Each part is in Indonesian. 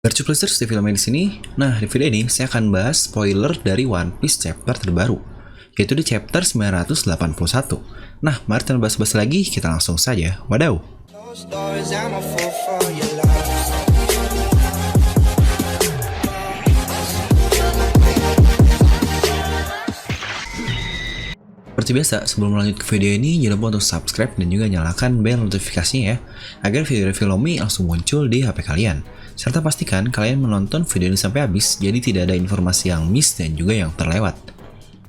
Mercuplicers di filmnya di sini. Nah, di video ini saya akan bahas spoiler dari One Piece chapter terbaru, yaitu di chapter 981. Nah, mari tanpa basa-basi lagi, kita langsung saja. Wadaw! Seperti biasa, sebelum lanjut ke video ini, jangan lupa untuk subscribe dan juga nyalakan bel notifikasinya ya, agar video review Lomi langsung muncul di HP kalian. Serta pastikan kalian menonton video ini sampai habis, jadi tidak ada informasi yang miss dan juga yang terlewat.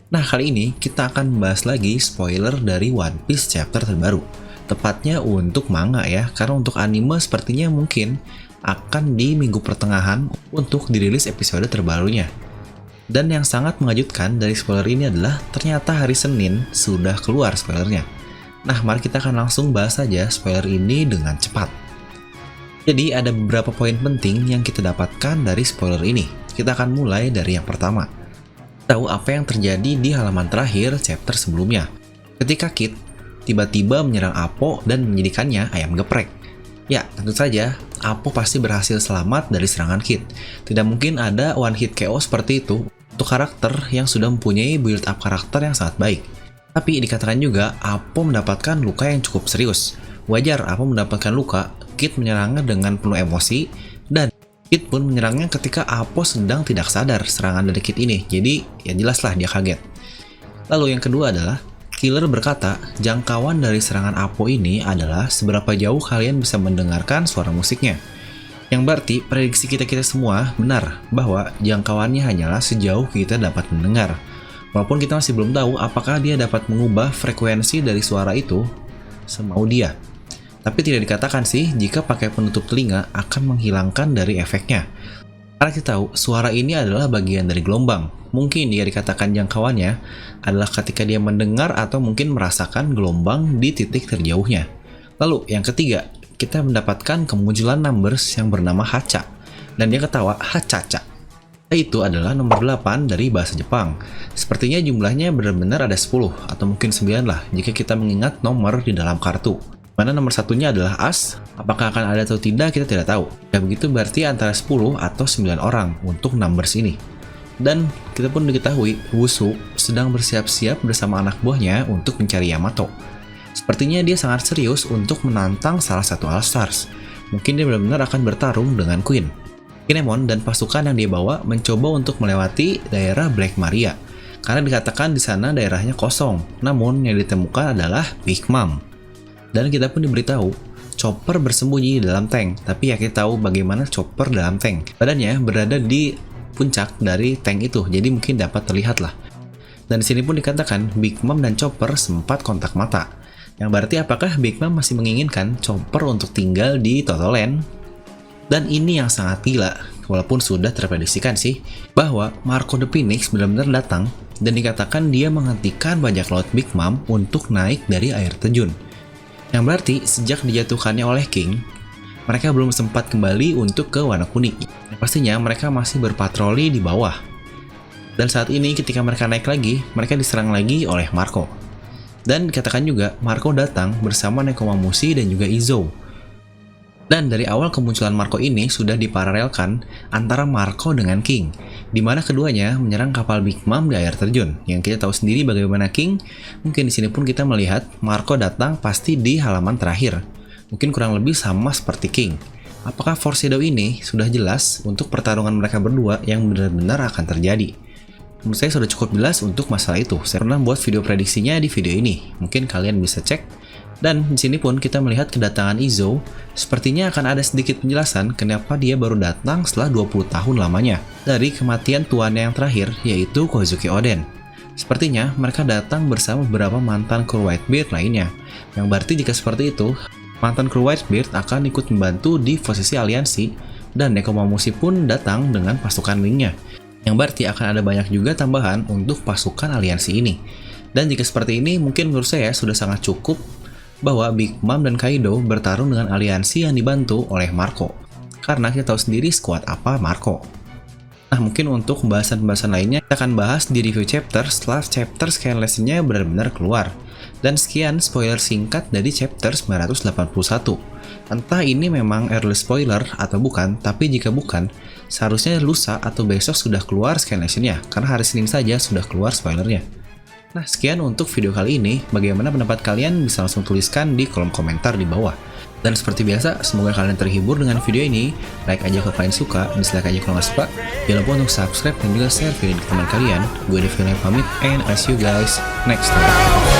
Nah, kali ini kita akan bahas lagi spoiler dari One Piece chapter terbaru. Tepatnya untuk manga ya, karena untuk anime sepertinya mungkin akan di minggu pertengahan untuk dirilis episode terbarunya. Dan yang sangat mengejutkan dari spoiler ini adalah ternyata hari Senin sudah keluar spoilernya. Nah, mari kita akan langsung bahas saja spoiler ini dengan cepat. Jadi ada beberapa poin penting yang kita dapatkan dari spoiler ini. Kita akan mulai dari yang pertama. Tahu apa yang terjadi di halaman terakhir chapter sebelumnya. Ketika Kid tiba-tiba menyerang Apo dan menjadikannya ayam geprek. Ya, tentu saja Apo pasti berhasil selamat dari serangan Kid. Tidak mungkin ada one hit KO seperti itu untuk karakter yang sudah mempunyai build up karakter yang sangat baik. Tapi dikatakan juga Apo mendapatkan luka yang cukup serius. Wajar Apo mendapatkan luka, Kid menyerangnya dengan penuh emosi, dan Kid pun menyerangnya ketika Apo sedang tidak sadar serangan dari Kid ini. Jadi ya jelaslah dia kaget. Lalu yang kedua adalah Killer berkata, jangkauan dari serangan Apo ini adalah seberapa jauh kalian bisa mendengarkan suara musiknya. Yang berarti prediksi kita semua benar bahwa jangkauannya hanyalah sejauh kita dapat mendengar. Walaupun kita masih belum tahu apakah dia dapat mengubah frekuensi dari suara itu semau dia. Tapi tidak dikatakan sih jika pakai penutup telinga akan menghilangkan dari efeknya. Karena kita tahu suara ini adalah bagian dari gelombang. Mungkin dia dikatakan jangkauannya adalah ketika dia mendengar atau mungkin merasakan gelombang di titik terjauhnya. Lalu yang ketiga, kita mendapatkan kemunculan numbers yang bernama Hacha. Dan dia ketawa Hachacha. Itu adalah nomor 8 dari bahasa Jepang. Sepertinya jumlahnya benar-benar ada 10 atau mungkin 9 lah jika kita mengingat nomor di dalam kartu. Mana nomor satunya adalah As, apakah akan ada atau tidak kita tidak tahu. Ya begitu berarti antara 10 atau 9 orang untuk numbers ini. Dan kita pun diketahui Wusu sedang bersiap-siap bersama anak buahnya untuk mencari Yamato. Sepertinya dia sangat serius untuk menantang salah satu All-Stars. Mungkin dia benar-benar akan bertarung dengan Queen. Kinemon dan pasukan yang dia bawa mencoba untuk melewati daerah Black Maria. Karena dikatakan di sana daerahnya kosong, namun yang ditemukan adalah Big Mom. Dan kita pun diberitahu, Chopper bersembunyi di dalam tank, tapi ya kita tahu bagaimana Chopper dalam tank. Badannya berada di puncak dari tank itu, jadi mungkin dapat terlihat lah. Dan di sini pun dikatakan Big Mom dan Chopper sempat kontak mata. Yang berarti apakah Big Mom masih menginginkan Chopper untuk tinggal di Totoland? Dan ini yang sangat gila, walaupun sudah terprediksikan sih, bahwa Marco the Phoenix benar-benar datang dan dikatakan dia menghentikan bajak laut Big Mom untuk naik dari air terjun. Yang berarti sejak dijatuhkannya oleh King, mereka belum sempat kembali untuk ke Wano Kuni. Yang pastinya mereka masih berpatroli di bawah. Dan saat ini ketika mereka naik lagi, mereka diserang lagi oleh Marco. Dan dikatakan juga Marco datang bersama Nekomamushi dan juga Izo. Dan dari awal kemunculan Marco ini sudah diparalelkan antara Marco dengan King, di mana keduanya menyerang kapal Big Mom di air terjun. Yang kita tahu sendiri bagaimana King. Mungkin di sini pun kita melihat Marco datang pasti di halaman terakhir. Mungkin kurang lebih sama seperti King. Apakah foreshadow ini sudah jelas untuk pertarungan mereka berdua yang benar-benar akan terjadi? Menurut saya sudah cukup jelas untuk masalah itu. Saya pernah buat video prediksinya di video ini. Mungkin kalian bisa cek. Dan di sini pun kita melihat kedatangan Izo. Sepertinya akan ada sedikit penjelasan kenapa dia baru datang setelah 20 tahun lamanya dari kematian tuannya yang terakhir, yaitu Kozuki Oden. Sepertinya mereka datang bersama beberapa mantan kru Whitebeard lainnya. Yang berarti jika seperti itu, mantan kru Whitebeard akan ikut membantu di posisi aliansi, dan Nekomamushi pun datang dengan pasukan wingnya. Yang berarti akan ada banyak juga tambahan untuk pasukan aliansi ini. Dan jika seperti ini, mungkin menurut saya sudah sangat cukup bahwa Big Mom dan Kaido bertarung dengan aliansi yang dibantu oleh Marco. Karena kita tahu sendiri skuad apa Marco. Nah, mungkin untuk pembahasan-pembahasan lainnya kita akan bahas di review chapter setelah chapter scan lesson-nya benar-benar keluar. Dan sekian spoiler singkat dari chapter 981. Entah ini memang early spoiler atau bukan, tapi jika bukan, seharusnya lusa atau besok sudah keluar scanlationnya, karena hari Senin saja sudah keluar spoilernya. Nah, sekian untuk video kali ini. Bagaimana pendapat kalian? Bisa langsung tuliskan di kolom komentar di bawah. Dan seperti biasa, semoga kalian terhibur dengan video ini. Like aja kalau kalian suka, dislike aja kalau nggak suka. Jangan lupa untuk subscribe dan juga share video ini ke teman kalian. Gue Devil yang pamit, and I'll see you guys next time.